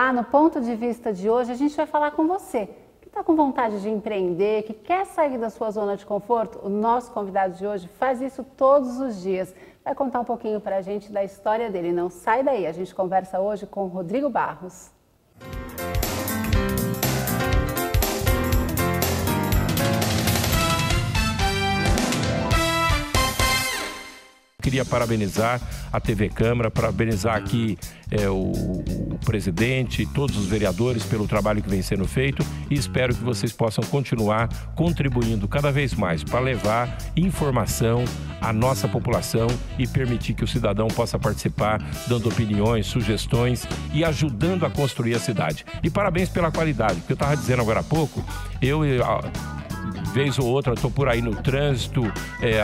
Olá, no Ponto de Vista de hoje a gente vai falar com você que está com vontade de empreender, que quer sair da sua zona de conforto. O nosso convidado de hoje faz isso todos os dias. Vai contar um pouquinho para a gente da história dele. Não sai daí, a gente conversa hoje com o Rodrigo Barros. Queria parabenizar a TV Câmara, parabenizar aqui o presidente e todos os vereadores pelo trabalho que vem sendo feito e espero que vocês possam continuar contribuindo cada vez mais para levar informação à nossa população e permitir que o cidadão possa participar, dando opiniões, sugestões e ajudando a construir a cidade. E parabéns pela qualidade, porque eu estava dizendo agora há pouco, vez ou outra, estou por aí no trânsito,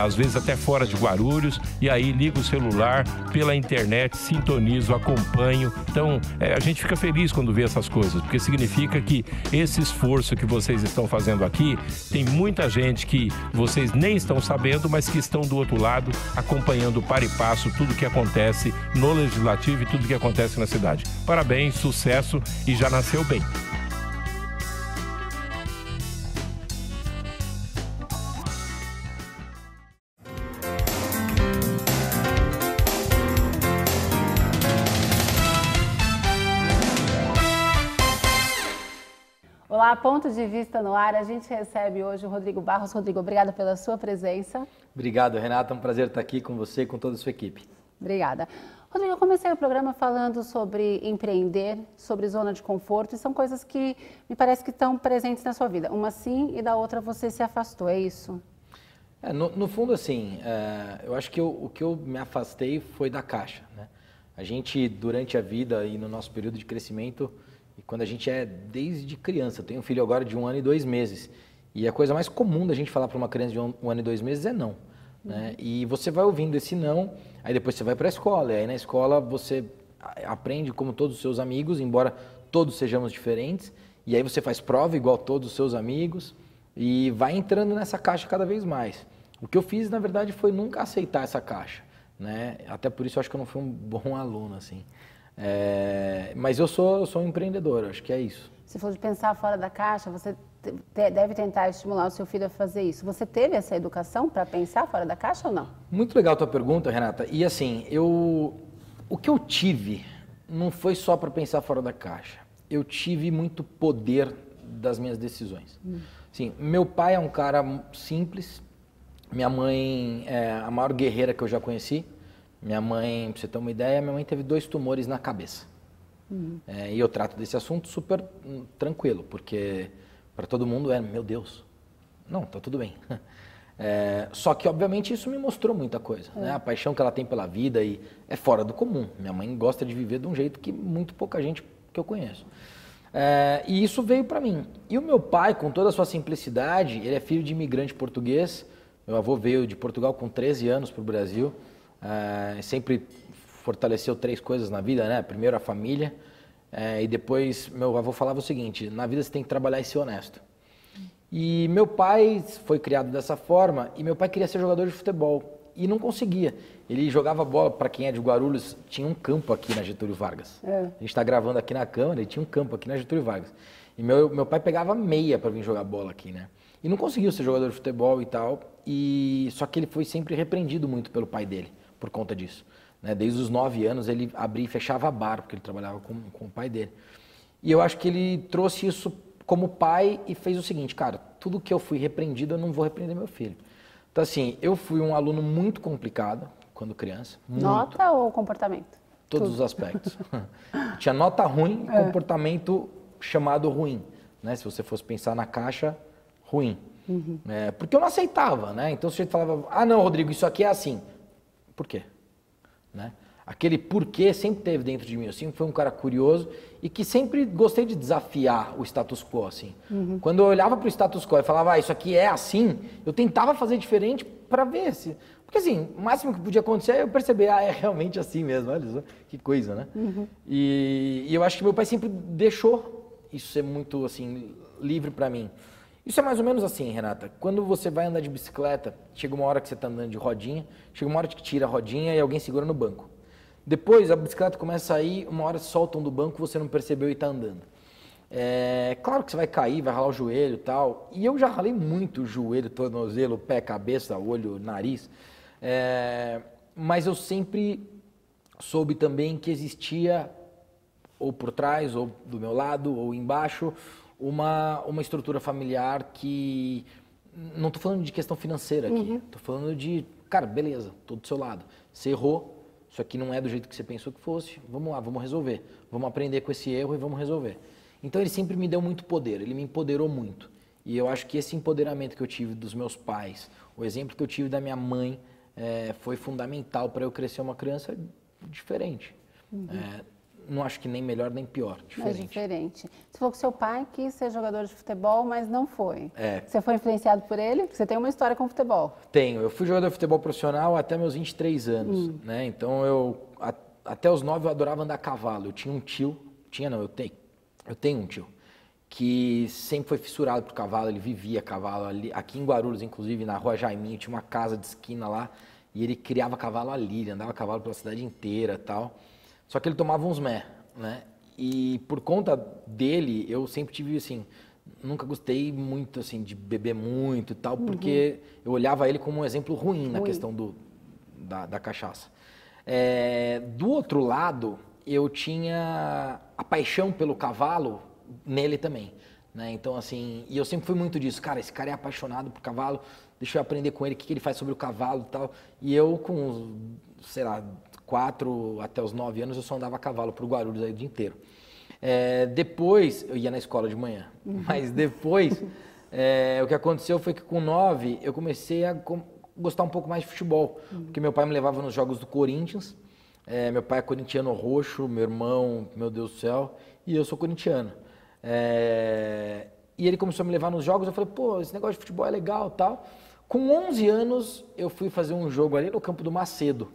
às vezes até fora de Guarulhos, e aí ligo o celular pela internet, sintonizo, acompanho. Então, a gente fica feliz quando vê essas coisas, porque significa que esse esforço que vocês estão fazendo aqui, tem muita gente que vocês nem estão sabendo, mas que estão do outro lado, acompanhando para e passo tudo que acontece no Legislativo e tudo que acontece na cidade. Parabéns, sucesso e já nasceu bem. Olá, Ponto de Vista no ar. A gente recebe hoje o Rodrigo Barros. Rodrigo, obrigada pela sua presença. Obrigado, Renata. É um prazer estar aqui com você e com toda a sua equipe. Obrigada. Rodrigo, eu comecei o programa falando sobre empreender, sobre zona de conforto, e são coisas que me parece que estão presentes na sua vida. Uma sim e da outra você se afastou, é isso? No fundo, assim, eu acho que o que eu me afastei foi da caixa, né? A gente, durante a vida e no nosso período de crescimento, e quando a gente é desde criança, eu tenho um filho agora de 1 ano e 2 meses, e a coisa mais comum da gente falar para uma criança de 1 ano e 2 meses é não, né? E você vai ouvindo esse não, aí depois você vai para a escola, e aí na escola você aprende como todos os seus amigos, embora todos sejamos diferentes, e aí você faz prova igual todos os seus amigos, e vai entrando nessa caixa cada vez mais. O que eu fiz, na verdade, foi nunca aceitar essa caixa, né? Até por isso eu acho que eu não fui um bom aluno, assim. Mas eu sou um empreendedor, acho que é isso. Você falou de pensar fora da caixa, você deve tentar estimular o seu filho a fazer isso. Você teve essa educação para pensar fora da caixa ou não? Muito legal a tua pergunta, Renata. E assim, o que eu tive não foi só para pensar fora da caixa. Eu tive muito poder das minhas decisões. Sim, meu pai é um cara simples, minha mãe é a maior guerreira que eu já conheci. Minha mãe, pra você ter uma ideia, minha mãe teve 2 tumores na cabeça. E eu trato desse assunto super tranquilo, porque para todo mundo meu Deus, não, tá tudo bem. Só que, obviamente, isso me mostrou muita coisa, né? A paixão que ela tem pela vida e é fora do comum. Minha mãe gosta de viver de um jeito que muito pouca gente que eu conheço. E isso veio para mim. E o meu pai, com toda a sua simplicidade, ele é filho de imigrante português. Meu avô veio de Portugal com 13 anos para o Brasil. Sempre fortaleceu 3 coisas na vida, né? Primeiro a família, e depois meu avô falava o seguinte: na vida você tem que trabalhar e ser honesto. E meu pai foi criado dessa forma, e meu pai queria ser jogador de futebol e não conseguia. Ele jogava bola, para quem é de Guarulhos, tinha um campo aqui na Getúlio Vargas. A gente está gravando aqui na Câmara e tinha um campo aqui na Getúlio Vargas. E meu pai pegava meia para vir jogar bola aqui, né? E não conseguiu ser jogador de futebol e tal, só que ele foi sempre repreendido muito pelo pai dele por conta disso, né? Desde os 9 anos ele abria e fechava bar, porque ele trabalhava com o pai dele. E eu acho que ele trouxe isso como pai e fez o seguinte: cara, tudo que eu fui repreendido eu não vou repreender meu filho. Então assim, eu fui um aluno muito complicado quando criança. Muito. Nota ou comportamento? Todos os aspectos. Tinha nota ruim, comportamento chamado ruim, né? Se você fosse pensar na caixa, ruim. Porque eu não aceitava, né? Então o sujeito falava: ah não, Rodrigo, isso aqui é assim. Por quê? Né? Aquele porquê sempre teve dentro de mim. Eu sempre fui um cara curioso e que sempre gostei de desafiar o status quo, assim. Quando eu olhava para o status quo e falava: isso aqui é assim, eu tentava fazer diferente para ver se... Porque assim, o máximo que podia acontecer é eu perceber: é realmente assim mesmo, olha só, que coisa, né? E eu acho que meu pai sempre deixou isso ser muito, assim, livre para mim. Isso é mais ou menos assim, Renata. Quando você vai andar de bicicleta, chega uma hora que você está andando de rodinha, chega uma hora que tira a rodinha e alguém segura no banco. Depois a bicicleta começa a ir, uma hora soltam do banco, você não percebeu e está andando. Claro que você vai cair, vai ralar o joelho e tal. E eu já ralei muito o joelho, tornozelo, pé, cabeça, olho, nariz. Mas eu sempre soube também que existia, ou por trás, ou do meu lado, ou embaixo, uma estrutura familiar que... Não estou falando de questão financeira aqui. Estou falando de, cara, beleza, estou do seu lado. Você errou, isso aqui não é do jeito que você pensou que fosse. Vamos lá, vamos resolver. Vamos aprender com esse erro e vamos resolver. Então ele sempre me deu muito poder, ele me empoderou muito. E eu acho que esse empoderamento que eu tive dos meus pais, o exemplo que eu tive da minha mãe, foi fundamental para eu crescer uma criança diferente. Não acho que nem melhor nem pior, diferente. Mas diferente. Você falou que seu pai quis ser jogador de futebol, mas não foi. Você foi influenciado por ele? Porque você tem uma história com futebol. Tenho. Eu fui jogador de futebol profissional até meus 23 anos. Né? Então, até os 9 eu adorava andar a cavalo. Eu tinha um tio, eu tenho um tio, que sempre foi fissurado por cavalo, ele vivia cavalo ali, aqui em Guarulhos, inclusive, na Rua Jaiminho, tinha uma casa de esquina lá, e ele criava cavalo ali, ele andava a cavalo pela cidade inteira e tal. Só que ele tomava uns né? E por conta dele, eu sempre tive, assim, nunca gostei muito, assim, de beber muito e tal, porque eu olhava ele como um exemplo ruim na questão da cachaça. Do outro lado, eu tinha a paixão pelo cavalo nele também, né? Então, assim, e eu sempre fui muito disso, cara, esse cara é apaixonado por cavalo, deixa eu aprender com ele o que ele faz sobre o cavalo e tal. E eu com, sei lá, 4 até os 9 anos, eu só andava a cavalo pro Guarulhos aí o dia inteiro. Depois, eu ia na escola de manhã, mas depois, o que aconteceu foi que com 9, eu comecei a gostar um pouco mais de futebol, porque meu pai me levava nos jogos do Corinthians. Meu pai é corintiano roxo, meu irmão, meu Deus do céu, e eu sou corintiano. E ele começou a me levar nos jogos, eu falei, pô, esse negócio de futebol é legal e tal. Com 11 anos, eu fui fazer um jogo ali no campo do Macedo.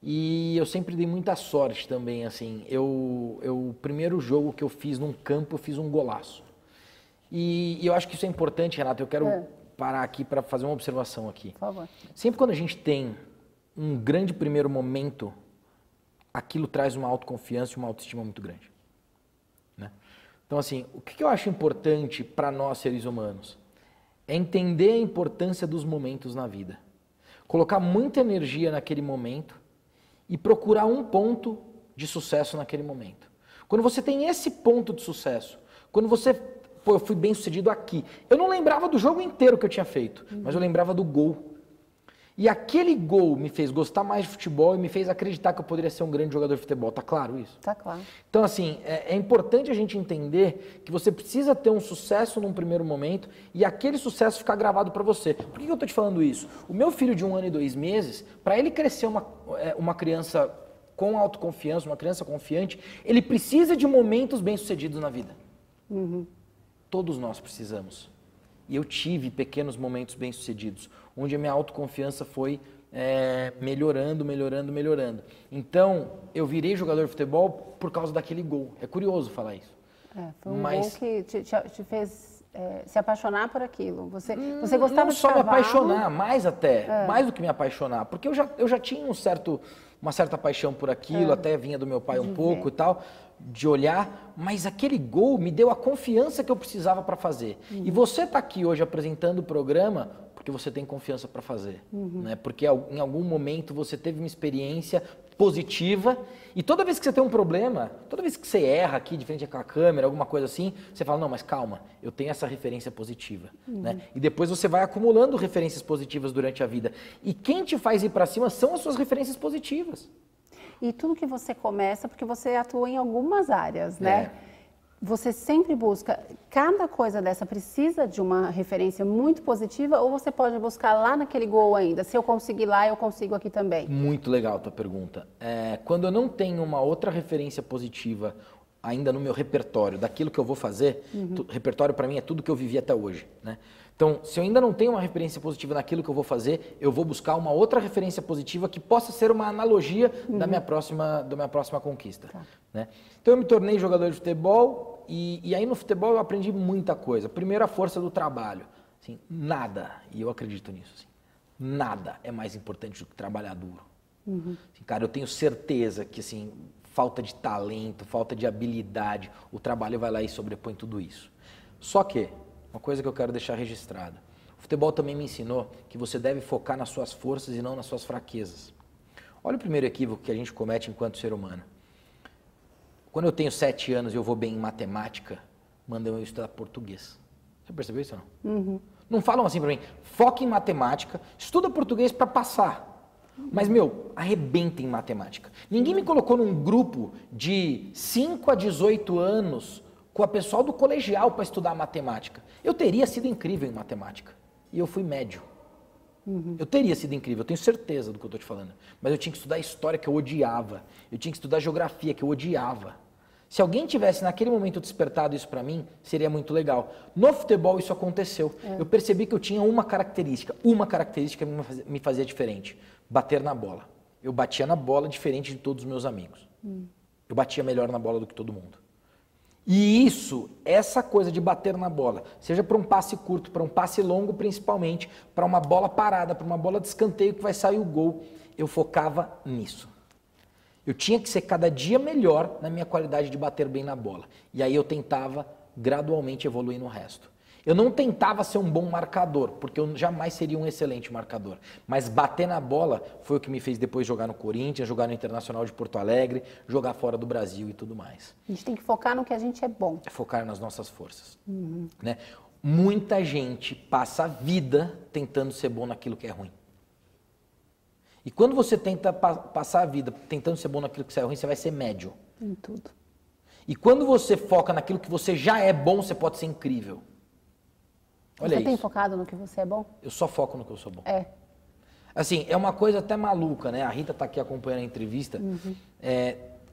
E eu sempre dei muita sorte também, assim. O primeiro jogo que eu fiz num campo, eu fiz um golaço. E eu acho que isso é importante, Renato. Eu quero parar aqui para fazer uma observação aqui. Por favor. Sempre quando a gente tem um grande primeiro momento, aquilo traz uma autoconfiança e uma autoestima muito grande. Né? Então, assim, o que eu acho importante para nós, seres humanos, é entender a importância dos momentos na vida. Colocar muita energia naquele momento e procurar um ponto de sucesso naquele momento. Quando você tem esse ponto de sucesso, quando você, pô, eu fui bem sucedido aqui. Eu não lembrava do jogo inteiro que eu tinha feito, mas eu lembrava do gol. E aquele gol me fez gostar mais de futebol e me fez acreditar que eu poderia ser um grande jogador de futebol. Tá claro isso? Tá claro. Então, assim, é importante a gente entender que você precisa ter um sucesso num primeiro momento e aquele sucesso ficar gravado para você. Por que eu tô te falando isso? O meu filho de 1 ano e 2 meses, para ele crescer uma criança com autoconfiança, uma criança confiante, ele precisa de momentos bem-sucedidos na vida. Todos nós precisamos. E eu tive pequenos momentos bem-sucedidos, onde a minha autoconfiança foi melhorando. Então, eu virei jogador de futebol por causa daquele gol. É curioso falar isso. Foi um gol que te fez se apaixonar por aquilo. Você gostava de não só cavalo? Me apaixonar, mais até, mais do que me apaixonar. Porque eu já tinha uma certa paixão por aquilo, até vinha do meu pai um pouco e tal, de olhar, mas aquele gol me deu a confiança que eu precisava para fazer. E você está aqui hoje apresentando o programa porque você tem confiança para fazer, né? Porque em algum momento você teve uma experiência positiva e toda vez que você tem um problema, toda vez que você erra aqui de frente com a câmera, alguma coisa assim, você fala, não, mas calma, eu tenho essa referência positiva, né? E depois você vai acumulando referências positivas durante a vida. E quem te faz ir para cima são as suas referências positivas. E tudo que você começa, porque você atua em algumas áreas, né? Você sempre busca, cada coisa dessa precisa de uma referência muito positiva ou você pode buscar lá naquele gol ainda? Se eu conseguir lá, eu consigo aqui também. Muito legal a tua pergunta. Quando eu não tenho uma outra referência positiva ainda no meu repertório, daquilo que eu vou fazer, repertório para mim é tudo que eu vivi até hoje, né? Então, se eu ainda não tenho uma referência positiva naquilo que eu vou fazer, eu vou buscar uma outra referência positiva que possa ser uma analogia da minha próxima conquista. Tá. Né? Então, eu me tornei jogador de futebol e aí no futebol eu aprendi muita coisa. Primeiro, a força do trabalho. Assim, nada, e eu acredito nisso, assim, nada é mais importante do que trabalhar duro. Assim, cara, eu tenho certeza que, assim, falta de talento, falta de habilidade, o trabalho vai lá e sobrepõe tudo isso. Só que, uma coisa que eu quero deixar registrada, o futebol também me ensinou que você deve focar nas suas forças e não nas suas fraquezas. Olha o primeiro equívoco que a gente comete enquanto ser humano. Quando eu tenho 7 anos e eu vou bem em matemática, mandam eu estudar português. Você percebeu isso ou não? Não falam assim pra mim, foca em matemática, estuda português para passar. Mas, meu, arrebenta em matemática. Ninguém me colocou num grupo de 5 a 18 anos com a pessoal do colegial para estudar matemática. Eu teria sido incrível em matemática. E eu fui médio. Eu teria sido incrível, eu tenho certeza do que eu estou te falando. Mas eu tinha que estudar história, que eu odiava. Eu tinha que estudar geografia, que eu odiava. Se alguém tivesse naquele momento despertado isso para mim, seria muito legal. No futebol isso aconteceu. Eu percebi que eu tinha uma característica me fazia diferente. Bater na bola. Eu batia na bola diferente de todos os meus amigos. Eu batia melhor na bola do que todo mundo. E isso, essa coisa de bater na bola, seja para um passe curto, para um passe longo principalmente, para uma bola parada, para uma bola de escanteio que vai sair o gol, eu focava nisso. Eu tinha que ser cada dia melhor na minha qualidade de bater bem na bola. E aí eu tentava gradualmente evoluir no resto. Eu não tentava ser um bom marcador, porque eu jamais seria um excelente marcador. Mas bater na bola foi o que me fez depois jogar no Corinthians, jogar no Internacional de Porto Alegre, jogar fora do Brasil e tudo mais. A gente tem que focar no que a gente é bom. É focar nas nossas forças. Né? Muita gente passa a vida tentando ser bom naquilo que é ruim. E quando você tenta passar a vida tentando ser bom naquilo que é ruim, você vai ser médio. Em tudo. E quando você foca naquilo que você já é bom, você pode ser incrível. Olha você tem isso. focado no que você é bom? Eu só foco no que eu sou bom. É. Assim, é uma coisa até maluca, né? A Rita tá aqui acompanhando a entrevista.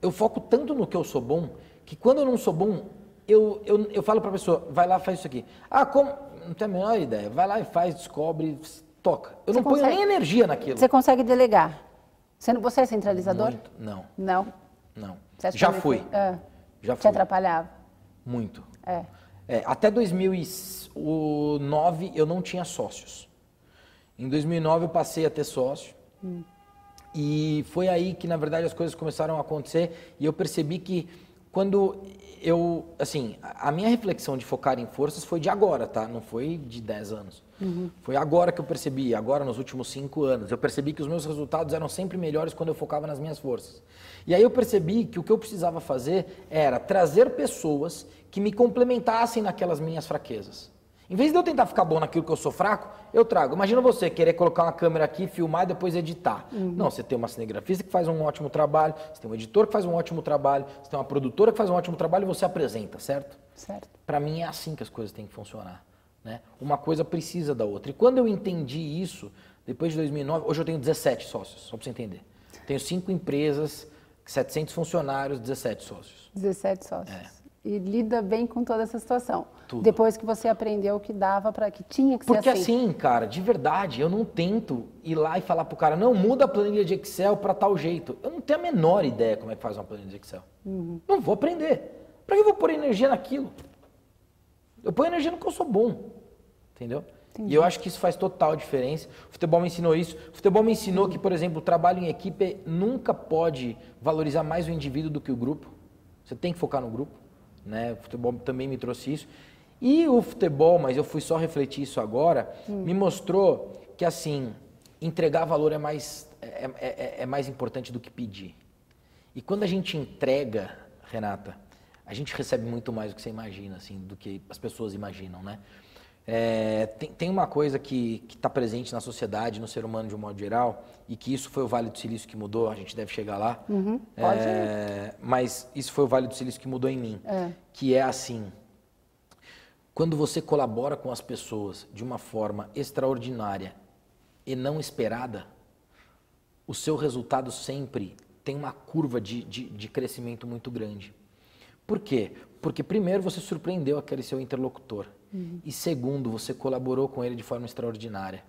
Eu foco tanto no que eu sou bom, que quando eu não sou bom, eu falo pra pessoa, vai lá, faz isso aqui. Ah, como? Não tenho a menor ideia. Vai lá e faz, descobre, toca. Eu não ponho nem energia naquilo. Você consegue delegar? Você é centralizador? Muito. Não. Não? Não. Você Já fui. Já Te fui. atrapalhava? Muito. Até 2009 eu não tinha sócios. Em 2009 eu passei a ter sócio. E foi aí que, na verdade, as coisas começaram a acontecer. E eu percebi que quando eu... Assim, a minha reflexão de focar em forças foi de agora, tá? Não foi de 10 anos. Foi agora que eu percebi, agora nos últimos 5 anos. Eu percebi que os meus resultados eram sempre melhores quando eu focava nas minhas forças. E aí eu percebi que o que eu precisava fazer era trazer pessoas que me complementassem naquelas minhas fraquezas. Em vez de eu tentar ficar bom naquilo que eu sou fraco, eu trago. Imagina você querer colocar uma câmera aqui, filmar e depois editar. Não, você tem uma cinegrafista que faz um ótimo trabalho, você tem um editor que faz um ótimo trabalho, você tem uma produtora que faz um ótimo trabalho e você apresenta, certo? Certo. Para mim é assim que as coisas têm que funcionar. Né? Uma coisa precisa da outra. E quando eu entendi isso, depois de 2009, hoje eu tenho 17 sócios, só para você entender. Tenho 5 empresas, 700 funcionários, 17 sócios. 17 sócios. E lida bem com toda essa situação. Tudo. Depois que você aprendeu que dava para que tinha que ser assim. Porque assim, cara, de verdade, eu não tento ir lá e falar pro cara, não, muda a planilha de Excel para tal jeito. Eu não tenho a menor ideia como é que faz uma planilha de Excel. Não vou aprender. Para que eu vou pôr energia naquilo? Eu ponho energia no que eu sou bom. Entendeu? Entendi. E eu acho que isso faz total diferença. O futebol me ensinou isso. O futebol me ensinou que, por exemplo, o trabalho em equipe nunca pode valorizar mais o indivíduo do que o grupo. Você tem que focar no grupo. Né? O futebol também me trouxe isso. E o futebol, mas eu fui só refletir isso agora, me mostrou que, assim, entregar valor é mais importante do que pedir. E quando a gente entrega, Renata, a gente recebe muito mais do que você imagina, assim, do que as pessoas imaginam, né? Tem uma coisa que está presente na sociedade, no ser humano de um modo geral, e que isso foi o Vale do Silício que mudou, a gente deve chegar lá. Pode ir. Mas isso foi o Vale do Silício que mudou em mim, que é assim, quando você colabora com as pessoas de uma forma extraordinária e não esperada, o seu resultado sempre tem uma curva de crescimento muito grande. Por quê? Porque primeiro você surpreendeu aquele seu interlocutor. E segundo, você colaborou com ele de forma extraordinária.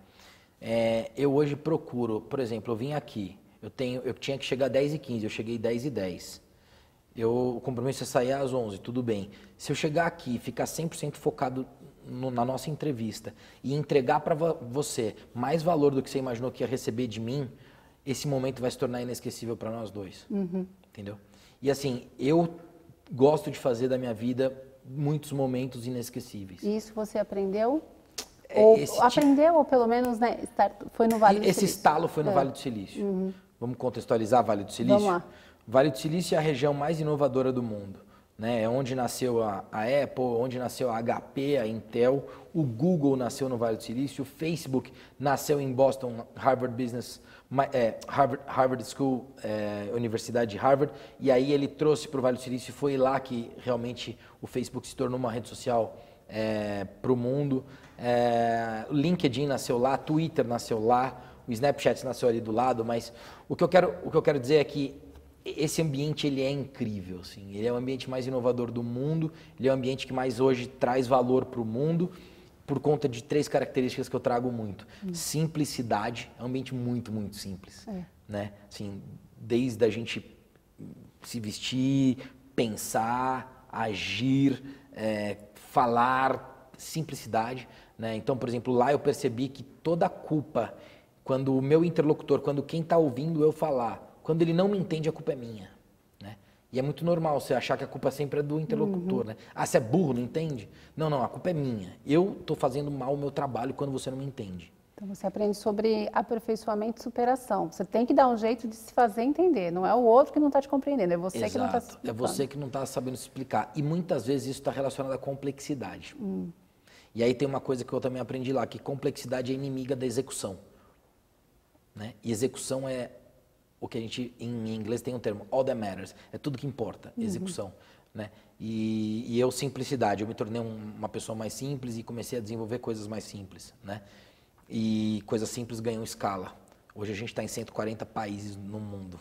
Eu hoje procuro, por exemplo, eu vim aqui, eu tinha que chegar às 10h15, eu cheguei às 10h10. O compromisso é sair às 11h, tudo bem. Se eu chegar aqui e ficar 100% focado na nossa entrevista e entregar para você mais valor do que você imaginou que ia receber de mim, esse momento vai se tornar inesquecível para nós dois. Entendeu? E assim, eu gosto de fazer da minha vida muitos momentos inesquecíveis. E isso você aprendeu? Ou aprendeu, ou pelo menos, né, foi no Vale do Silício? Esse estalo foi no Vale do Silício. Vamos contextualizar Vale do Silício? Vamos lá. Vale do Silício é a região mais inovadora do mundo. Né? É onde nasceu a Apple, onde nasceu a HP, a Intel, o Google nasceu no Vale do Silício, o Facebook nasceu em Boston, Harvard School, Universidade de Harvard, e aí ele trouxe para o Vale do Silício e foi lá que realmente o Facebook se tornou uma rede social para o mundo. O LinkedIn nasceu lá, Twitter nasceu lá, o Snapchat nasceu ali do lado, mas o que eu quero dizer é que esse ambiente ele é incrível, assim. Ele é o ambiente mais inovador do mundo, ele é o ambiente que mais hoje traz valor para o mundo, por conta de 3 características que eu trago muito. Simplicidade, é um ambiente muito, muito simples. Né? Assim, desde a gente se vestir, pensar, agir, falar, simplicidade. Né? Então, por exemplo, lá eu percebi que toda a culpa, quando o meu interlocutor, quando quem está ouvindo eu falar, quando ele não me entende, a culpa é minha. Né? E é muito normal você achar que a culpa sempre é do interlocutor. Né? Ah, você é burro, não entende? Não, a culpa é minha. Eu estou fazendo mal o meu trabalho quando você não me entende. Então você aprende sobre aperfeiçoamento e superação. Você tem que dar um jeito de se fazer entender. Não é o outro que não está te compreendendo, é você que não está se explicando. É você que não está sabendo se explicar. E muitas vezes isso está relacionado à complexidade. E aí tem uma coisa que eu também aprendi lá, que complexidade é inimiga da execução. Né? E execução é o que a gente, em inglês tem um termo, all that matters, é tudo que importa, execução. Né? E eu, simplicidade, eu me tornei uma pessoa mais simples e comecei a desenvolver coisas mais simples. Né? E coisas simples ganham escala. Hoje a gente está em 140 países no mundo.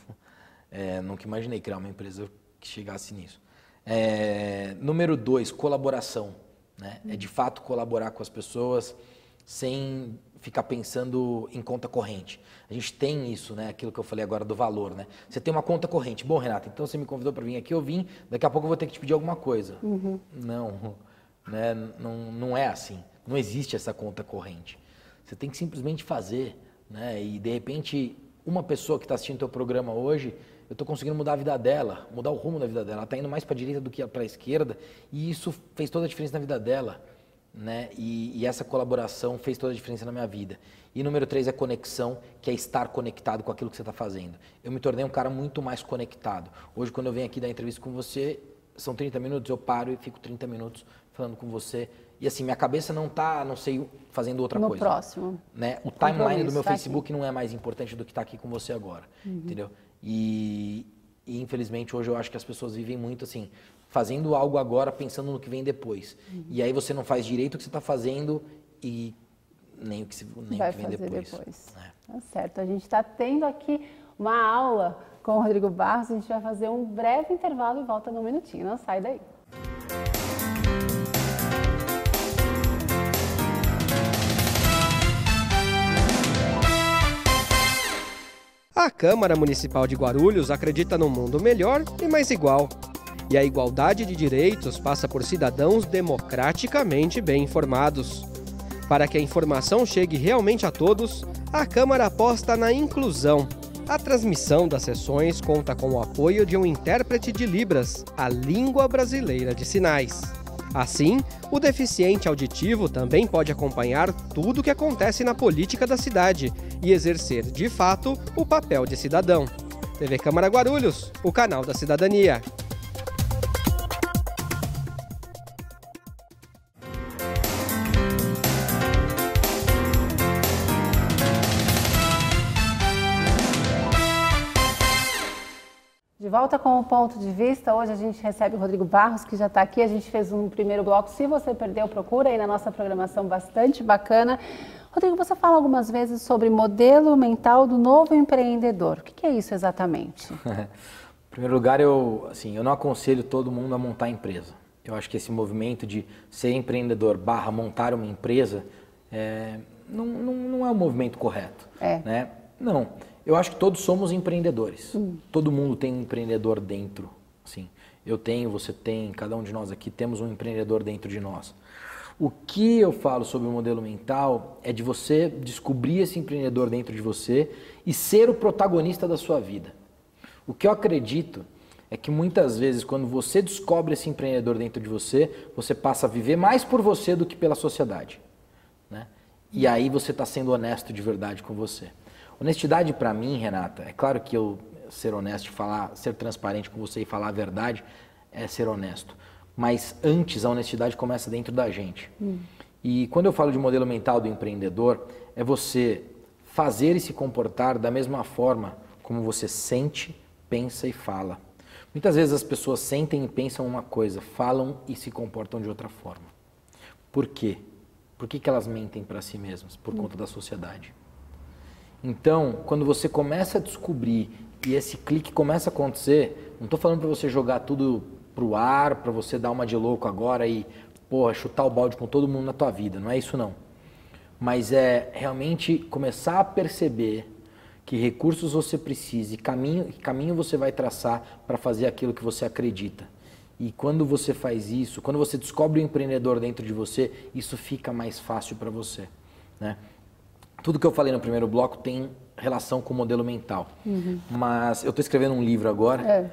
Nunca imaginei criar uma empresa que chegasse nisso. Número 2, colaboração. Né? É de fato colaborar com as pessoas sem ficar pensando em conta corrente. A gente tem isso, né? Aquilo que eu falei agora do valor, né? Você tem uma conta corrente. Bom, Renata, então você me convidou para vir aqui, eu vim, daqui a pouco eu vou ter que te pedir alguma coisa. Não, né? Não é assim. Não existe essa conta corrente. Você tem que simplesmente fazer, né? E de repente, uma pessoa que está assistindo o teu programa hoje, eu estou conseguindo mudar a vida dela, mudar o rumo da vida dela. Ela está indo mais para a direita do que para a esquerda, e isso fez toda a diferença na vida dela. Né? E essa colaboração fez toda a diferença na minha vida. E número 3 é conexão, que é estar conectado com aquilo que você está fazendo. Eu me tornei um cara muito mais conectado. Hoje, quando eu venho aqui dar entrevista com você, são 30 minutos, eu paro e fico 30 minutos falando com você. E assim, minha cabeça não está, não sei, fazendo outra coisa. No próximo. Né? O timeline do meu Facebook não é mais importante do que estar aqui com você agora. Entendeu? E infelizmente hoje eu acho que as pessoas vivem muito assim, fazendo algo agora pensando no que vem depois. E aí você não faz direito o que você está fazendo e nem o que vem depois. Tá certo. A gente está tendo aqui uma aula com o Rodrigo Barros. A gente vai fazer um breve intervalo e volta num minutinho. Não sai daí. A Câmara Municipal de Guarulhos acredita num mundo melhor e mais igual. E a igualdade de direitos passa por cidadãos democraticamente bem informados. Para que a informação chegue realmente a todos, a Câmara aposta na inclusão. A transmissão das sessões conta com o apoio de um intérprete de Libras, a língua brasileira de sinais. Assim, o deficiente auditivo também pode acompanhar tudo o que acontece na política da cidade e exercer, de fato, o papel de cidadão. TV Câmara Guarulhos, o canal da cidadania. De volta com o Ponto de Vista, hoje a gente recebe o Rodrigo Barros, que já está aqui. A gente fez um primeiro bloco. Se você perdeu, procura aí na nossa programação, bastante bacana. Rodrigo, você fala algumas vezes sobre modelo mental do novo empreendedor. O que é isso exatamente? Em primeiro lugar, eu não aconselho todo mundo a montar empresa. Eu acho que esse movimento de ser empreendedor / montar uma empresa não é o movimento correto. Né? Não. Eu acho que todos somos empreendedores. Todo mundo tem um empreendedor dentro. Assim, eu tenho, você tem, cada um de nós aqui temos um empreendedor dentro de nós. O que eu falo sobre o modelo mental é de você descobrir esse empreendedor dentro de você e ser o protagonista da sua vida. O que eu acredito é que muitas vezes, quando você descobre esse empreendedor dentro de você, você passa a viver mais por você do que pela sociedade, né? E aí você está sendo honesto de verdade com você. Honestidade para mim, Renata, é claro que eu ser honesto, ser transparente com você e falar a verdade é ser honesto. Mas antes a honestidade começa dentro da gente. E quando eu falo de modelo mental do empreendedor, é você fazer e se comportar da mesma forma como você sente, pensa e fala. Muitas vezes as pessoas sentem e pensam uma coisa, falam e se comportam de outra forma. Por quê? Por que elas mentem para si mesmas? Por conta da sociedade. Então, quando você começa a descobrir e esse clique começa a acontecer, não estou falando para você jogar tudo pro ar, para você dar uma de louco agora e, porra, chutar o balde com todo mundo na tua vida. Não é isso não. Mas é realmente começar a perceber que recursos você precisa e caminho você vai traçar para fazer aquilo que você acredita. E quando você faz isso, quando você descobre o empreendedor dentro de você, isso fica mais fácil para você, né? Tudo que eu falei no primeiro bloco tem relação com o modelo mental. Mas eu estou escrevendo um livro agora,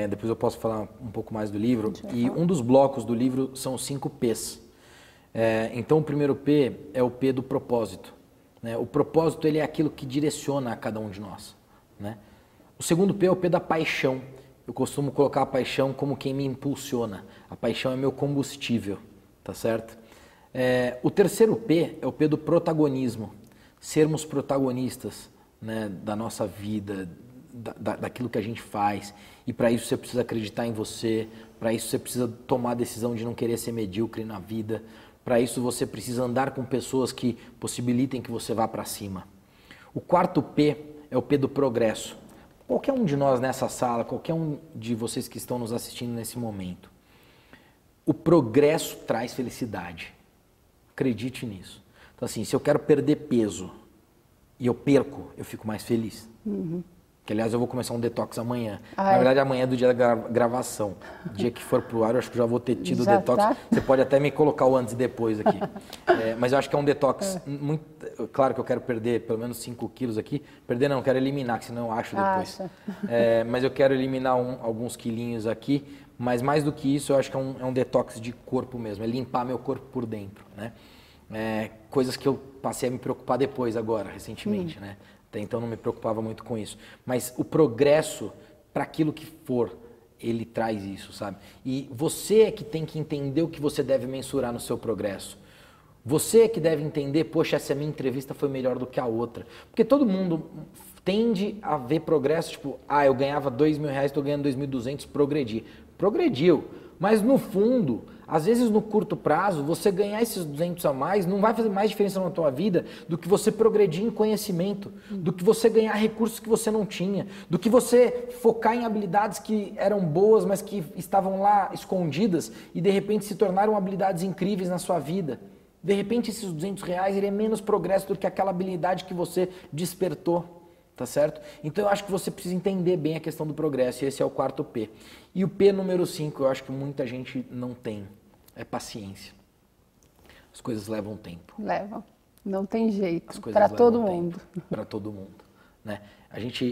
depois eu posso falar um pouco mais do livro, e um dos blocos do livro são os 5 P's. Então o primeiro P é o P do propósito, né? O propósito ele é aquilo que direciona a cada um de nós, né? O segundo P é o P da paixão. Eu costumo colocar a paixão como quem me impulsiona. A paixão é meu combustível, tá certo? O terceiro P é o P do protagonismo. Sermos protagonistas, né, da nossa vida, daquilo que a gente faz. E para isso você precisa acreditar em você, para isso você precisa tomar a decisão de não querer ser medíocre na vida, para isso você precisa andar com pessoas que possibilitem que você vá para cima. O quarto P é o P do progresso. Qualquer um de nós nessa sala, qualquer um de vocês que estão nos assistindo nesse momento, o progresso traz felicidade. Acredite nisso. Então assim, se eu quero perder peso e eu perco, eu fico mais feliz. Que aliás eu vou começar um detox amanhã. Na verdade amanhã é do dia da gravação. O dia que for pro ar eu acho que eu já vou ter tido o detox. Tá? Você pode até me colocar o antes e depois aqui. Mas eu acho que é um detox muito... Claro que eu quero perder pelo menos 5 quilos aqui. Perder não, eu quero eliminar, que senão eu acho depois. Mas eu quero eliminar alguns quilinhos aqui. Mas mais do que isso, eu acho que é um detox de corpo mesmo. É limpar meu corpo por dentro, né? Coisas que eu passei a me preocupar depois agora, recentemente, né? Até então não me preocupava muito com isso. Mas o progresso, para aquilo que for, ele traz isso, sabe? E você é que tem que entender o que você deve mensurar no seu progresso. Você é que deve entender, poxa, essa minha entrevista foi melhor do que a outra. Porque todo mundo tende a ver progresso, tipo, eu ganhava R$2.000, estou ganhando 2.200, progredi. Progrediu. Mas no fundo, às vezes no curto prazo, você ganhar esses 200 a mais não vai fazer mais diferença na tua vida do que você progredir em conhecimento, do que você ganhar recursos que você não tinha, do que você focar em habilidades que eram boas, mas que estavam lá escondidas e de repente se tornaram habilidades incríveis na sua vida. De repente esses R$200 ele é menos progresso do que aquela habilidade que você despertou. Tá certo? Então eu acho que você precisa entender bem a questão do progresso, e esse é o quarto P. E o P número 5, eu acho que muita gente não tem, é paciência. As coisas levam tempo. Levam, não tem jeito, para todo mundo. Para todo mundo, né?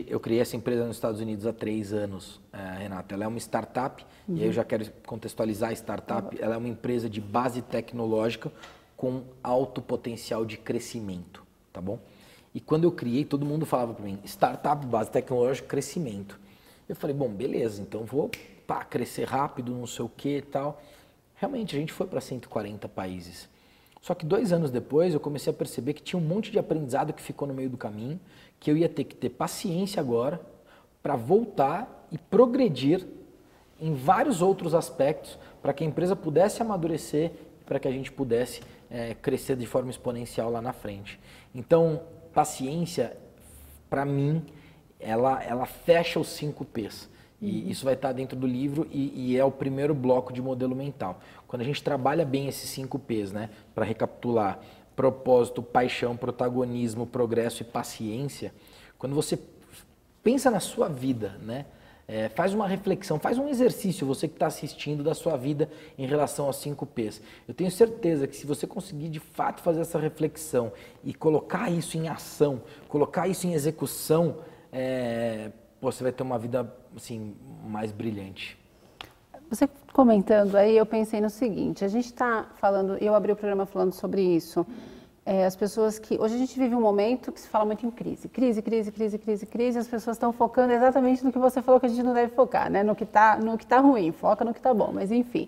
Eu criei essa empresa nos Estados Unidos há 3 anos, Renata. Ela é uma startup, e aí eu já quero contextualizar a startup. Ela é uma empresa de base tecnológica com alto potencial de crescimento, tá bom? E quando eu criei, todo mundo falava para mim, startup, base tecnológica, crescimento. Eu falei, bom, beleza, então vou crescer rápido, não sei o que e tal. Realmente, a gente foi para 140 países. Só que 2 anos depois, eu comecei a perceber que tinha um monte de aprendizado que ficou no meio do caminho, que eu ia ter que ter paciência agora para voltar e progredir em vários outros aspectos para que a empresa pudesse amadurecer, para que a gente pudesse crescer de forma exponencial lá na frente. Então, paciência, para mim, ela fecha os 5 P's. E isso vai estar dentro do livro e é o primeiro bloco de modelo mental. Quando a gente trabalha bem esses 5 P's, né, para recapitular, propósito, paixão, protagonismo, progresso e paciência, quando você pensa na sua vida, né, Faz uma reflexão, faz um exercício, você que está assistindo, da sua vida em relação aos 5 Ps. Eu tenho certeza que se você conseguir de fato fazer essa reflexão e colocar isso em ação, colocar isso em execução, você vai ter uma vida assim, mais brilhante. Você comentando aí, eu pensei no seguinte, a gente está falando, eu abri o programa falando sobre isso, as pessoas que... Hoje a gente vive um momento que se fala muito em crise. Crise, as pessoas estão focando exatamente no que você falou que a gente não deve focar, né? No que tá ruim, foca no que tá bom, mas enfim.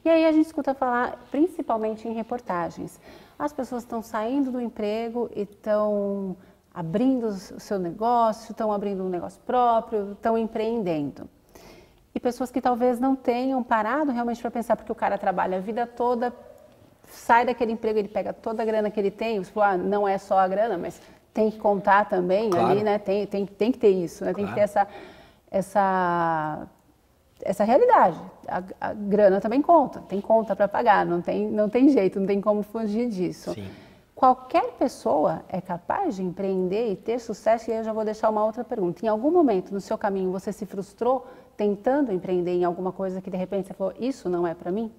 E aí a gente escuta falar, principalmente em reportagens. As pessoas estão saindo do emprego e estão abrindo o seu negócio, estão abrindo um negócio próprio, estão empreendendo. E pessoas que talvez não tenham parado realmente para pensar, porque o cara trabalha a vida toda, sai daquele emprego, ele pega toda a grana que ele tem, você falou, não é só a grana, mas tem que contar também, claro, ali, né? Tem que ter isso, né? Claro. Tem que ter essa realidade. A grana também conta, tem conta para pagar, não tem jeito, não tem como fugir disso. Sim. Qualquer pessoa é capaz de empreender e ter sucesso, e aí eu já vou deixar uma outra pergunta. Em algum momento no seu caminho você se frustrou tentando empreender em alguma coisa que de repente você falou, isso não é para mim?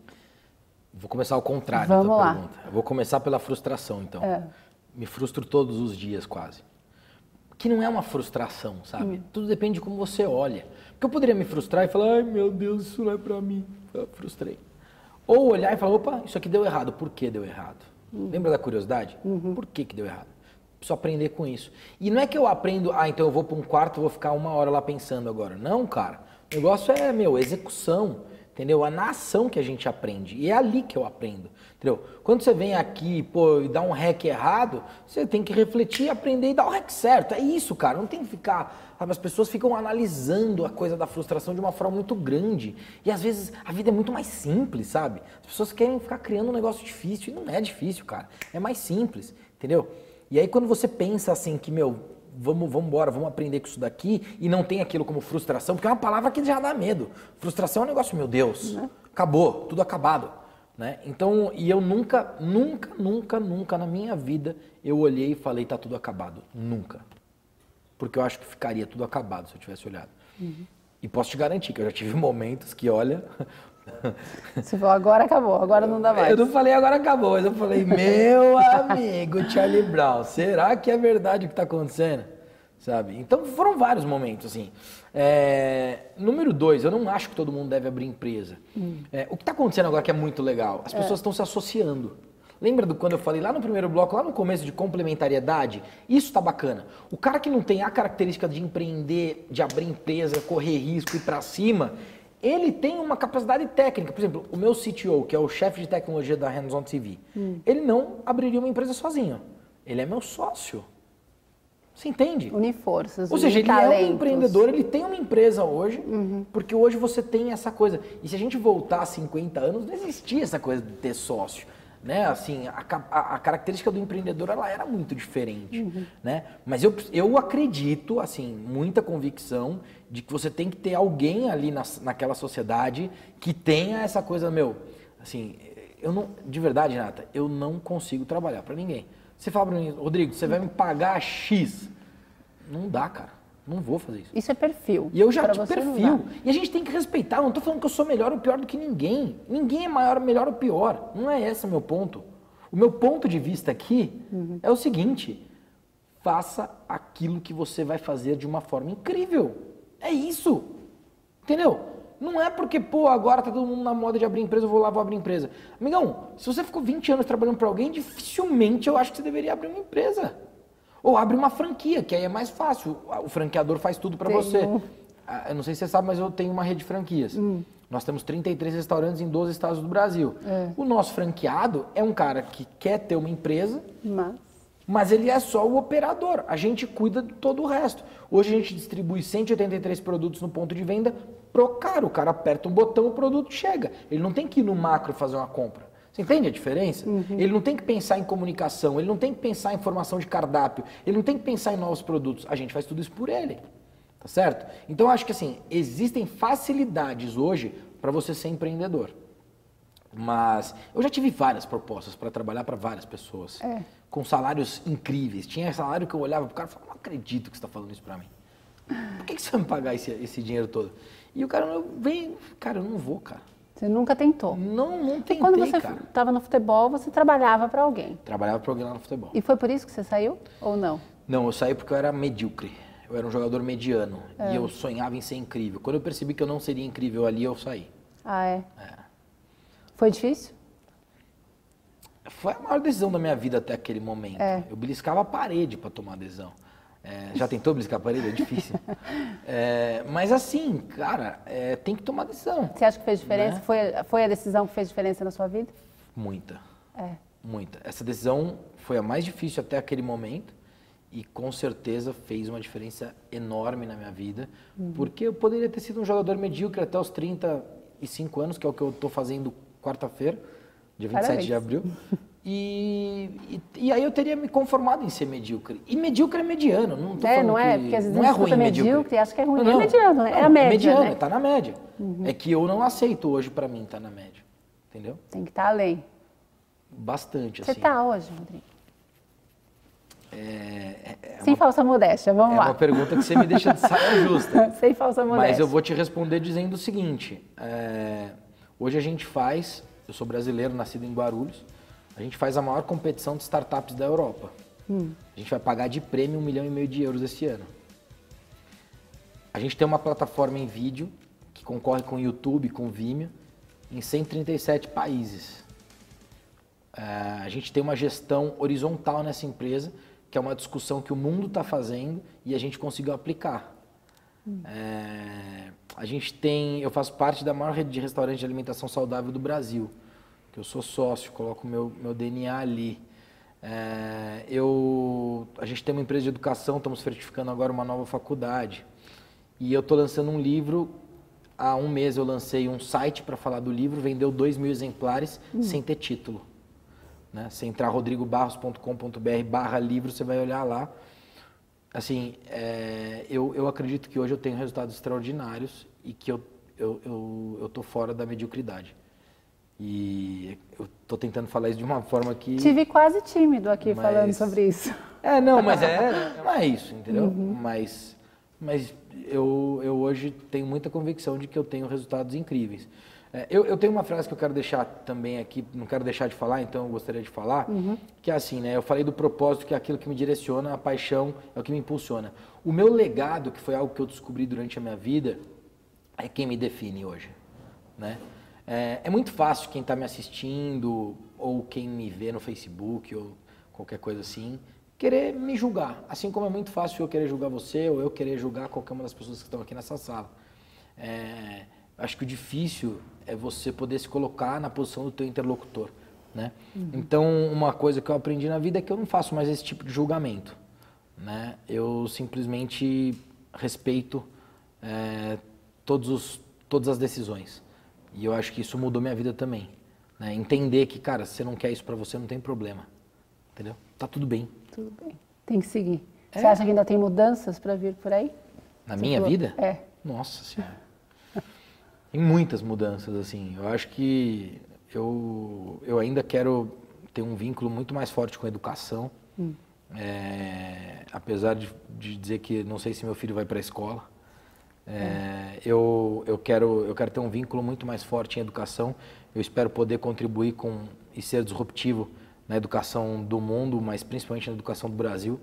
Vou começar ao contrário da pergunta. Eu vou começar pela frustração, então. Me frustro todos os dias, quase. Que não é uma frustração, sabe? Tudo depende de como você olha. Porque eu poderia me frustrar e falar, ai meu Deus, isso não é pra mim. Eu frustrei. Ou olhar e falar, opa, isso aqui deu errado. Por que deu errado? Lembra da curiosidade? Por que deu errado? Preciso aprender com isso. E não é que eu aprendo, então eu vou para um quarto e vou ficar 1 hora lá pensando agora. Não, cara. O negócio é, execução. Entendeu? É na ação que a gente aprende. E é ali que eu aprendo. Entendeu? Quando você vem aqui, e dá um hack errado, você tem que refletir, aprender e dar o hack certo. É isso, cara. Não tem que ficar... Sabe? As pessoas ficam analisando a coisa da frustração de uma forma muito grande. E às vezes a vida é muito mais simples, sabe? As pessoas querem ficar criando um negócio difícil. E não é difícil, cara. É mais simples. Entendeu? E aí quando você pensa assim que, vamos embora, vamos aprender com isso daqui, e não tem aquilo como frustração, porque é uma palavra que já dá medo. Frustração é um negócio, meu Deus, acabou, tudo acabado. Né? Então, e eu nunca na minha vida eu olhei e falei, tá tudo acabado. Nunca. Porque eu acho que ficaria tudo acabado se eu tivesse olhado. E posso te garantir que eu já tive momentos que, olha... Você falou, agora acabou, agora não dá mais. Eu não falei agora acabou, mas eu falei, meu amigo Charlie Brown, será que é verdade o que está acontecendo? Sabe? Então foram vários momentos, assim. Número 2, eu não acho que todo mundo deve abrir empresa. O que está acontecendo agora que é muito legal, as pessoas estão se associando. Lembra quando eu falei lá no primeiro bloco, lá no começo, de complementariedade? Isso está bacana. O cara que não tem a característica de empreender, de abrir empresa, correr risco, ir para cima... Ele tem uma capacidade técnica. Por exemplo, o meu CTO, que é o chefe de tecnologia da Hands-On TV, ele não abriria uma empresa sozinho. Ele é meu sócio. Você entende? Unir forças, ou seja, ele é um empreendedor, ele tem uma empresa hoje, porque hoje você tem essa coisa. E se a gente voltar 50 anos, não existia essa coisa de ter sócio. Né? Assim, a característica do empreendedor ela era muito diferente, né? Mas eu acredito, assim, muita convicção de que você tem que ter alguém ali naquela sociedade que tenha essa coisa, assim, eu não, de verdade, Renata, eu não consigo trabalhar para ninguém. Você fala para mim, Rodrigo, você vai me pagar X? Não dá, cara. Não vou fazer isso. Isso é perfil. E eu já te perfil. E a gente tem que respeitar. Eu não estou falando que eu sou melhor ou pior do que ninguém. Ninguém é maior, melhor ou pior. Não é esse o meu ponto. O meu ponto de vista aqui é o seguinte. Faça aquilo que você vai fazer de uma forma incrível. É isso. Entendeu? Não é porque, agora tá todo mundo na moda de abrir empresa, eu vou lá, vou abrir empresa. Amigão, se você ficou 20 anos trabalhando para alguém, dificilmente eu acho que você deveria abrir uma empresa. Ou abre uma franquia, que aí é mais fácil. O franqueador faz tudo para você. Eu não sei se você sabe, mas eu tenho uma rede de franquias. Nós temos 33 restaurantes em 12 estados do Brasil. O nosso franqueado é um cara que quer ter uma empresa, mas ele é só o operador. A gente cuida de todo o resto. Hoje a gente distribui 183 produtos no ponto de venda pro cara. O cara aperta um botão, o produto chega. Ele não tem que ir no macro fazer uma compra. Você entende a diferença? Ele não tem que pensar em comunicação, ele não tem que pensar em formação de cardápio, ele não tem que pensar em novos produtos. A gente faz tudo isso por ele, tá certo? Então eu acho que assim, existem facilidades hoje para você ser empreendedor. Mas eu já tive várias propostas para trabalhar para várias pessoas, com salários incríveis. Tinha salário que eu olhava pro cara e falava, não acredito que você está falando isso para mim. Por que você vai me pagar esse dinheiro todo? E o cara vem, cara, eu não vou, cara. Você nunca tentou? Não tentei, quando você cara. estava no futebol, você trabalhava para alguém? Trabalhava para alguém lá no futebol. E foi por isso que você saiu ou não? Não, eu saí porque eu era medíocre. Eu era um jogador mediano e eu sonhava em ser incrível. Quando eu percebi que eu não seria incrível ali, eu saí. Ah, é? Foi difícil? Foi a maior decisão da minha vida até aquele momento. Eu beliscava a parede para tomar decisão. Já tentou beliscar a parede? É difícil. Mas assim, cara, tem que tomar decisão. Você acha que fez diferença? Né? Foi a decisão que fez diferença na sua vida? Muita. Muita. Essa decisão foi a mais difícil até aquele momento. E com certeza fez uma diferença enorme na minha vida, porque eu poderia ter sido um jogador medíocre até os 35 anos, que é o que eu estou fazendo quarta-feira, dia 27 de abril, e aí eu teria me conformado em ser medíocre. E medíocre é mediano, não estou falando não é, que porque às vezes não é ruim medíocre, acho que é ruim, não, é mediano, é a média, mediano, né? Tá na média. É que eu não aceito hoje para mim estar na média, entendeu? Tem que estar além. Bastante, Você assim. Você está hoje, Rodrigo? Sem falsa modéstia, vamos lá. É uma pergunta que você me deixa de saia justa. Sem falsa modéstia. Mas eu vou te responder dizendo o seguinte. Hoje a gente faz, eu sou brasileiro, nascido em Guarulhos, a gente faz a maior competição de startups da Europa. A gente vai pagar de prêmio 1,5 milhão de euros esse ano. A gente tem uma plataforma em vídeo que concorre com o YouTube, com o Vimeo, em 137 países. A gente tem uma gestão horizontal nessa empresa, que é uma discussão que o mundo está fazendo e a gente conseguiu aplicar. A gente tem, eu faço parte da maior rede de restaurantes de alimentação saudável do Brasil, que eu sou sócio, coloco meu DNA ali. A gente tem uma empresa de educação, estamos certificando agora uma nova faculdade. E eu estou lançando um livro, há um mês eu lancei um site para falar do livro, vendeu 2.000 exemplares sem ter título. Né? Se entrar rodrigobarros.com.br/livro, você vai olhar lá. Assim, eu acredito que hoje eu tenho resultados extraordinários e que eu tô fora da mediocridade. E eu tô tentando falar isso de uma forma que... Tive quase tímido aqui falando sobre isso. Não, mas não é isso, entendeu? Mas eu hoje tenho muita convicção de que eu tenho resultados incríveis. Eu tenho uma frase que eu quero deixar também aqui, não quero deixar de falar, então eu gostaria de falar, que é assim, né? Eu falei do propósito, que é aquilo que me direciona, a paixão é o que me impulsiona. O meu legado, que foi algo que eu descobri durante a minha vida, é quem me define hoje, né? É muito fácil quem está me assistindo, ou quem me vê no Facebook, ou qualquer coisa assim, querer me julgar. Assim como é muito fácil eu querer julgar você, ou eu querer julgar qualquer uma das pessoas que estão aqui nessa sala. Acho que o difícil é você poder se colocar na posição do teu interlocutor, né? Então, uma coisa que eu aprendi na vida é que eu não faço mais esse tipo de julgamento, né? Eu simplesmente respeito todas as decisões. E eu acho que isso mudou minha vida também, né? Entender que, cara, se você não quer isso pra você, não tem problema, entendeu? Tá tudo bem. Tudo bem. Tem que seguir. Você acha que ainda tem mudanças para vir por aí? Na minha vida? Nossa Senhora. Tem muitas mudanças, assim. Eu acho que eu ainda quero ter um vínculo muito mais forte com a educação. Apesar de dizer que não sei se meu filho vai para a escola. Eu quero ter um vínculo muito mais forte em educação. Eu espero poder contribuir e ser disruptivo na educação do mundo, mas principalmente na educação do Brasil.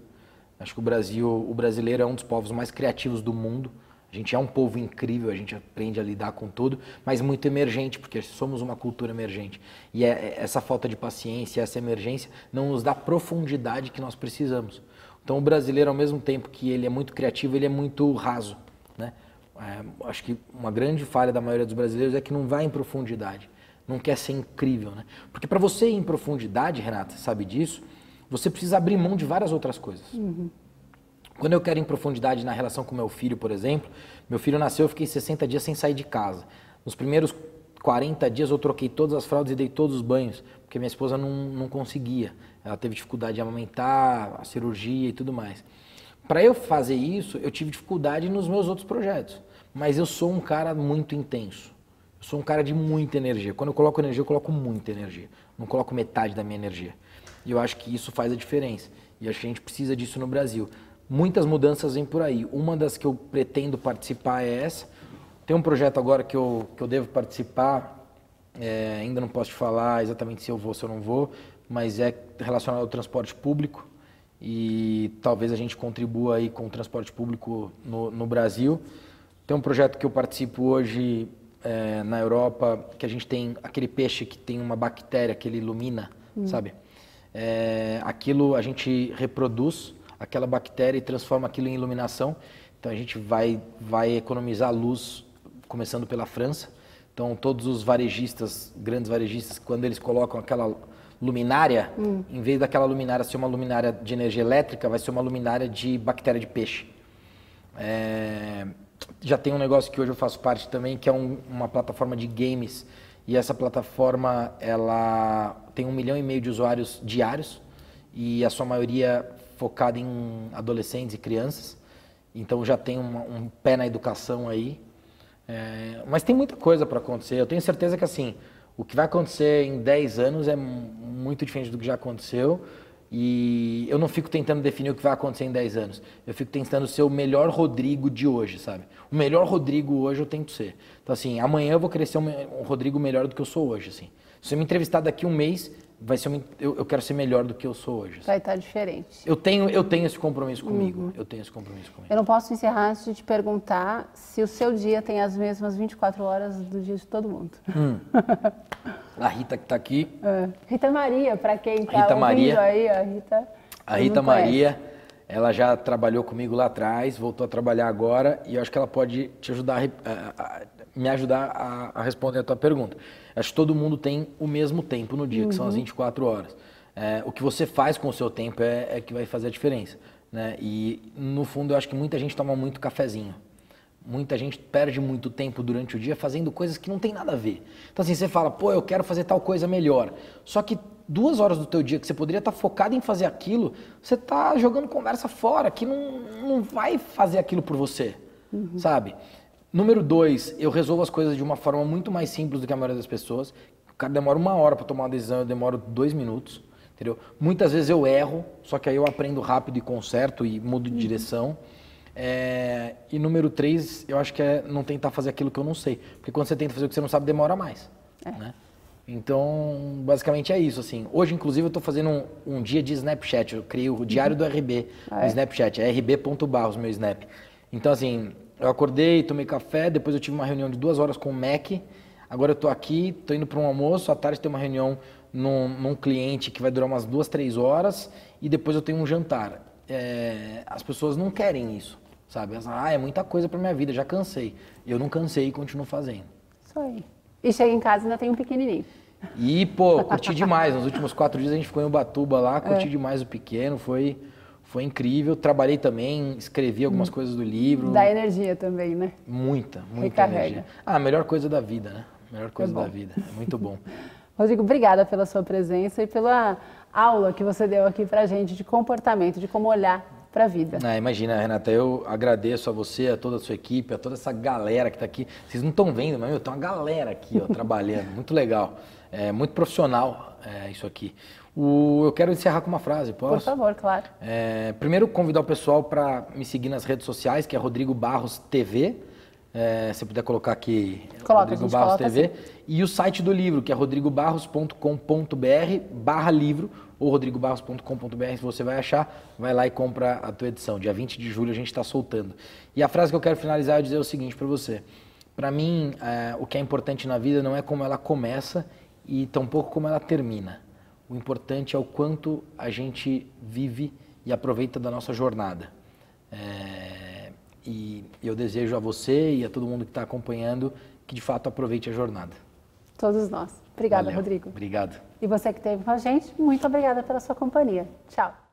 Acho que o brasileiro é um dos povos mais criativos do mundo. A gente é um povo incrível, a gente aprende a lidar com tudo, mas muito emergente, porque somos uma cultura emergente. E essa falta de paciência, essa emergência, não nos dá a profundidade que nós precisamos. Então o brasileiro, ao mesmo tempo que ele é muito criativo, ele é muito raso, né? Acho que uma grande falha da maioria dos brasileiros é que não vai em profundidade, não quer ser incrível, né? Porque para você ir em profundidade, Renata, sabe disso, você precisa abrir mão de várias outras coisas. Quando eu quero ir em profundidade na relação com meu filho, por exemplo, meu filho nasceu, eu fiquei 60 dias sem sair de casa. Nos primeiros 40 dias eu troquei todas as fraldas e dei todos os banhos, porque minha esposa não conseguia. Ela teve dificuldade de amamentar, a cirurgia e tudo mais. Para eu fazer isso, eu tive dificuldade nos meus outros projetos. Mas eu sou um cara muito intenso. Eu sou um cara de muita energia. Quando eu coloco energia, eu coloco muita energia. Não coloco metade da minha energia. E eu acho que isso faz a diferença. E acho que a gente precisa disso no Brasil. muitas mudanças vêm por aí. Uma das que eu pretendo participar é essa. Tem um projeto agora que eu devo participar, ainda não posso te falar exatamente se eu vou ou se eu não vou, mas é relacionado ao transporte público e talvez a gente contribua aí com o transporte público no Brasil. Tem um projeto que eu participo hoje na Europa, que a gente tem aquele peixe que tem uma bactéria que ele ilumina, sabe? Aquilo a gente reproduz aquela bactéria e transforma aquilo em iluminação. Então a gente vai economizar luz, começando pela França. Então todos os varejistas, grandes varejistas, quando eles colocam aquela luminária, em vez daquela luminária ser uma luminária de energia elétrica, vai ser uma luminária de bactéria de peixe. Já tem um negócio que hoje eu faço parte também, que é uma plataforma de games. E essa plataforma, ela tem 1,5 milhão de usuários diários e a sua maioria focada em adolescentes e crianças. Então já tem um pé na educação aí. Mas tem muita coisa para acontecer. Eu tenho certeza que assim, o que vai acontecer em 10 anos é muito diferente do que já aconteceu. E eu não fico tentando definir o que vai acontecer em 10 anos. Eu fico tentando ser o melhor Rodrigo de hoje, sabe? O melhor Rodrigo hoje eu tento ser. Então assim, amanhã eu vou querer ser um Rodrigo melhor do que eu sou hoje, assim. Se você me entrevistar daqui um mês, vai ser eu quero ser melhor do que eu sou hoje. Assim. Vai estar diferente. Eu tenho esse compromisso comigo. Eu tenho esse compromisso comigo. Eu não posso encerrar antes de te perguntar se o seu dia tem as mesmas 24 horas do dia de todo mundo. A Rita que está aqui. Rita Maria, para quem está ouvindo Maria. Aí, a Rita. A Rita Maria, ela já trabalhou comigo lá atrás, voltou a trabalhar agora e eu acho que ela pode te ajudar me ajudar a responder a tua pergunta. Acho que todo mundo tem o mesmo tempo no dia, que são as 24 horas. O que você faz com o seu tempo é que vai fazer a diferença. Né? E, no fundo, eu acho que muita gente toma muito cafezinho. Muita gente perde muito tempo durante o dia fazendo coisas que não tem nada a ver. Então, assim, você fala, pô, eu quero fazer tal coisa melhor. Só que 2 horas do teu dia que você poderia estar focado em fazer aquilo, você está jogando conversa fora, que não vai fazer aquilo por você, sabe? Número 2, eu resolvo as coisas de uma forma muito mais simples do que a maioria das pessoas. O cara demora 1 hora para tomar uma decisão, eu demoro 2 minutos, entendeu? Muitas vezes eu erro, só que aí eu aprendo rápido e conserto e mudo de direção. E número 3, eu acho que é não tentar fazer aquilo que eu não sei. Porque quando você tenta fazer o que você não sabe, demora mais. Né? Então, basicamente é isso. Assim. Hoje, inclusive, eu estou fazendo um dia de Snapchat. Eu criei o Diário do RB no Snapchat. É rb.barros, meu Snap. Então, assim, eu acordei, tomei café, depois eu tive uma reunião de 2 horas com o Mac. Agora eu estou aqui, estou indo para um almoço. À tarde tem uma reunião num cliente que vai durar umas 2, 3 horas. E depois eu tenho um jantar. As pessoas não querem isso. Sabe? Elas falam, é muita coisa pra minha vida, já cansei. Eu não cansei e continuo fazendo. Isso aí. E chega em casa e ainda tem um pequenininho. E, pô, curti demais. Nos últimos 4 dias a gente ficou em Ubatuba lá, curti demais o pequeno, foi incrível. Trabalhei também, escrevi algumas coisas do livro. Dá energia também, né? Muita Recarrega. Energia. A melhor coisa da vida, né? Melhor coisa da vida. É muito bom. Rodrigo, obrigada pela sua presença e pela aula que você deu aqui pra gente de comportamento, de como olhar para a vida. Imagina, Renata, eu agradeço a você, a toda a sua equipe, a toda essa galera que está aqui. Vocês não estão vendo, mas tem uma galera aqui trabalhando, muito legal, muito profissional isso aqui. Eu quero encerrar com uma frase, posso? Por favor, claro. Primeiro, convidar o pessoal para me seguir nas redes sociais, que é Rodrigo Barros TV. Se puder colocar aqui, Rodrigo Barros TV. Assim. E o site do livro, que é rodrigobarros.com.br/livro ou rodrigobarros.com.br, se você vai achar, vai lá e compra a tua edição. Dia 20 de julho a gente está soltando. E a frase que eu quero finalizar é dizer o seguinte para você. Para mim, o que é importante na vida não é como ela começa e tampouco como ela termina. O importante é o quanto a gente vive e aproveita da nossa jornada. E eu desejo a você e a todo mundo que está acompanhando que de fato aproveite a jornada. Todos nós. Obrigada, Valeu. Rodrigo. Obrigado. E você que esteve com a gente, muito obrigada pela sua companhia. Tchau.